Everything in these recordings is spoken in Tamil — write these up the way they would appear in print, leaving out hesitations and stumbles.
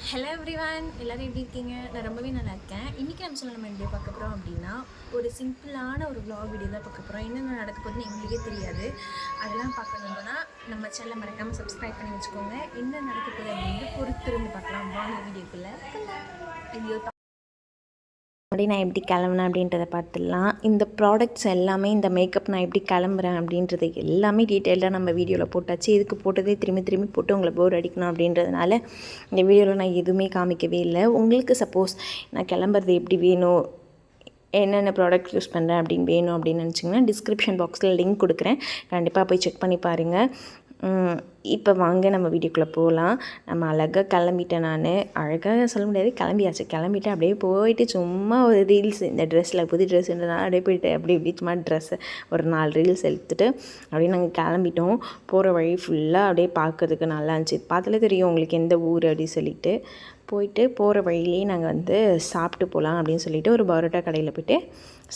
ஹலோ எவ்ரிவான், எல்லோரும் எப்படி இருக்கீங்க? நான் ரொம்பவே நல்லா இருக்கேன். இன்றைக்கி நம்ம சேனல் நம்ம எப்படி பார்க்க போகிறோம் அப்படின்னா, ஒரு சிம்பிளான ஒரு vlog வீடியோ தான் பார்க்க போகிறோம். என்னென்ன நடக்க போகுதுன்னு எங்களுக்கே தெரியாது. அதெல்லாம் பார்க்கணுன்னா நம்ம சேனலை மறக்காமல் சப்ஸ்கிரைப் பண்ணி வச்சுக்கோங்க. என்ன நடக்க போகுது அப்படின்னு பொறுத்திருந்து பார்க்கலாம். வாங்க வீடியோக்குள்ளே வீடியோ அப்படி நான் எப்படி கிளம்புனேன் அப்படின்றத பார்த்துடலாம். இந்த ப்ராடக்ட்ஸ் எல்லாமே, இந்த மேக்கப் நான் எப்படி கிளம்புறேன் அப்படின்றது எல்லாமே டீட்டெயிலாக நம்ம வீடியோவில் போட்டாச்சு. இதுக்கு போட்டதே திரும்பி திரும்பி போட்டு உங்களை போர் அடிக்கணும் அப்படின்றதுனால இந்த வீடியோவில் நான் எதுவுமே காமிக்கவே இல்லை. உங்களுக்கு சப்போஸ் நான் கிளம்புறது எப்படி வேணும், என்னென்ன ப்ராடக்ட் யூஸ் பண்ணுறேன் அப்படின்னு வேணும் அப்படின்னு நினச்சிங்கன்னா டிஸ்கிரிப்ஷன் பாக்ஸில் லிங்க் கொடுக்குறேன். கண்டிப்பாக போய் செக் பண்ணி பாருங்கள். இப்போ வாங்க நம்ம வீடியோக்குள்ளே போகலாம். நம்ம அழகாக கிளம்பிட்டேன். நான் அழகாக சொல்ல முடியாது, கிளம்பிட்டேன். அப்படியே போயிட்டு சும்மா ஒரு ரீல்ஸ், இந்த ட்ரெஸ்ஸில் புது ட்ரெஸ்ன்றதுனால அப்படியே போயிட்டு இப்படி சும்மா ட்ரெஸ்ஸை ஒரு 4 ரீல்ஸ் எடுத்துகிட்டு அப்படியே நாங்கள் கிளம்பிட்டோம். போகிற வழி ஃபுல்லாக அப்படியே பார்க்கறதுக்கு நல்லா இருந்துச்சு. பார்த்தாலே தெரியும் உங்களுக்கு எந்த ஊர் அப்படின்னு சொல்லிட்டு. போயிட்டு போகிற வழியிலே நாங்கள் சாப்பிட்டு போகலாம் அப்படின்னு சொல்லிட்டு ஒரு பரோட்டா கடையில் போய்ட்டு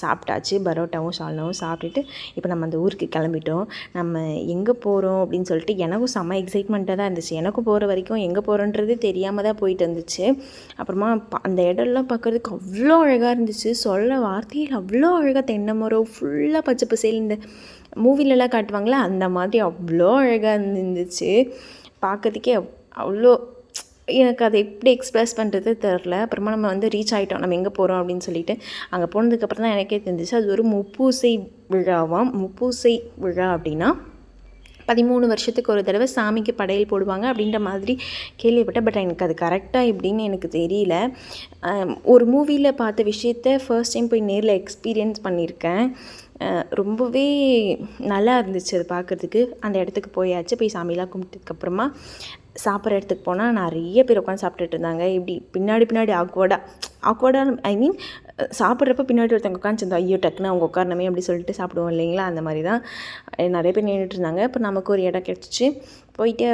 சாப்பிட்டாச்சு. பரோட்டாவும் சால்னாவும் சாப்பிட்டுட்டு இப்போ நம்ம அந்த ஊருக்கு கிளம்பிட்டோம். நம்ம எங்கே போகிறோம் அப்படின்னு சொல்லிட்டு எனக்கும் செம்ம எக்ஸைட்மெண்ட்டாக தான் இருந்துச்சு. எனக்கும் போகிற வரைக்கும் எங்கே போகிறோன்றது தெரியாமல் தான் போயிட்டு இருந்துச்சு. அப்புறமா அந்த இடம்லாம் பார்க்குறதுக்கு அவ்வளோ அழகாக இருந்துச்சு. சொல்ல வார்த்தையில் அவ்வளோ அழகாக, தென்னை மரம் ஃபுல்லாக பச்சை பசேல், இந்த மூவிலெலாம் காட்டுவாங்களே அந்த மாதிரி அவ்வளோ அழகாக இருந்துச்சு. பார்க்கறதுக்கே அவ்வளோ, எனக்கு அதை எப்படி எக்ஸ்ப்ரெஸ் பண்ணுறது தெரில. அப்புறமா நம்ம ரீச் ஆகிட்டோம். நம்ம எங்கே போகிறோம் அப்படின்னு சொல்லிட்டு அங்கே போனதுக்கப்புறம் தான் எனக்கே தெரிஞ்சிச்சு அது ஒரு முப்பூசை விழாவாம். முப்பூசை விழா அப்படின்னா 13 வருஷத்துக்கு ஒரு தடவை சாமிக்கு படையல் போடுவாங்க அப்படின்ற மாதிரி கேள்விப்பட்டேன். பட் எனக்கு அது கரெக்டாக எப்படின்னு எனக்கு தெரியல. ஒரு மூவியில் பார்த்த விஷயத்த ஃபர்ஸ்ட் டைம் போய் நேரில் எக்ஸ்பீரியன்ஸ் பண்ணியிருக்கேன். ரொம்பவே நல்லா இருந்துச்சு அது பார்க்குறதுக்கு. அந்த இடத்துக்கு போயாச்சு. போய் சாமியெலாம் கும்பிட்டதுக்கப்புறமா சாப்பிட்ற இடத்துக்கு போனால் நிறைய பேர் உட்காந்து சாப்பிட்டுட்டு இருந்தாங்க. இப்படி பின்னாடி ஆக்வர்டாக ஐ மீன் சாப்பிட்றப்ப பின்னாடி ஒருத்தவங்க உட்காந்துருந்தோம். ஐயோ டக்குன்னு அவங்க உட்காரணுமே அப்படி சொல்லிட்டு சாப்பிடுவோம் இல்லைங்களா, அந்த மாதிரி தான் நிறைய பேர் நின்றுட்டு இருந்தாங்க. இப்போ நமக்கு ஒரு இடம் கிடச்சிச்சு. போயிட்டு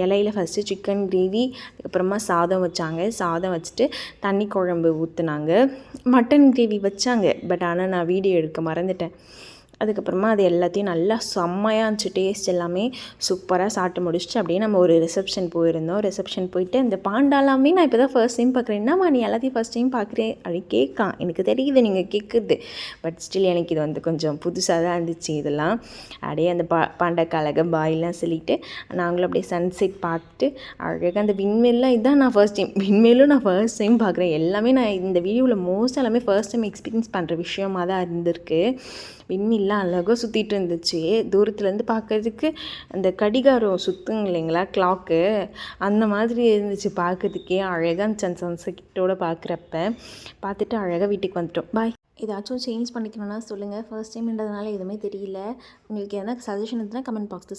இலையில ஃபஸ்ட்டு சிக்கன் கிரேவி, அதுக்கப்புறமா சாதம் வச்சாங்க. சாதம் வச்சுட்டு தண்ணி குழம்பு ஊற்றுனாங்க. மட்டன் கிரேவி வச்சாங்க, பட் ஆனால் நான் வீடியோ எடுக்க மறந்துட்டேன். அதுக்கப்புறமா அது எல்லாத்தையும் நல்லா செம்மையாக இருந்துச்சு. டேஸ்ட் எல்லாமே சூப்பராக சாப்பிட்டு முடிச்சுட்டு அப்படியே நம்ம ஒரு ரிசப்ஷன் போயிருந்தோம். ரிசப்ஷன் போயிட்டு அந்த பாண்டாலாமே நான் இப்போ தான் ஃபர்ஸ்ட் டைம் பார்க்குறேன். என்னம்மா நீ எல்லாத்தையும் ஃபர்ஸ்ட் டைம் பார்க்குறேன் அப்படின்னு கேட்கான். எனக்கு தெரியுது நீங்கள் கேட்குறது, பட் ஸ்டில் எனக்கு இது கொஞ்சம் புதுசாக தான் இருந்துச்சு. இதெல்லாம் அப்படியே அந்த பாண்டக்காலக பாயெலாம் சொல்லிட்டு நாங்களும் அப்படியே சன்செட் பார்த்துட்டு அழகாக அந்த விண்மேலாம் இதான் நான் ஃபர்ஸ்ட் டைம், விண்மேலும் நான் ஃபர்ஸ்ட் டைம் பார்க்குறேன். எல்லாமே நான் இந்த வீடியோவில் மோஸ்ட் எல்லாமே ஃபர்ஸ்ட் டைம் எக்ஸ்பீரியன்ஸ் பண்ணுற விஷயமாக தான் இருந்திருக்கு. விண்மீன்லாம் அழகாக சுற்றிட்டு இருந்துச்சு. தூரத்துலேருந்து பார்க்குறதுக்கு அந்த கடிகாரம் சுற்றுங்க இல்லைங்களா, கிளாக்கு, அந்த மாதிரி இருந்துச்சு பார்க்குறதுக்கே. அழகாக இருந்துச்சு அந்த சன்செட்டோடு பார்த்துட்டு அழகாக வீட்டுக்கு வந்துட்டோம். பாய். ஏதாச்சும் சேஞ்ச் பண்ணிக்கணும்னா சொல்லுங்கள். ஃபர்ஸ்ட் டைம்ன்றதுனால எதுவுமே தெரியல. உங்களுக்கு எதனா சஜஷன் இருந்ததுன்னா கமெண்ட் பாக்ஸில்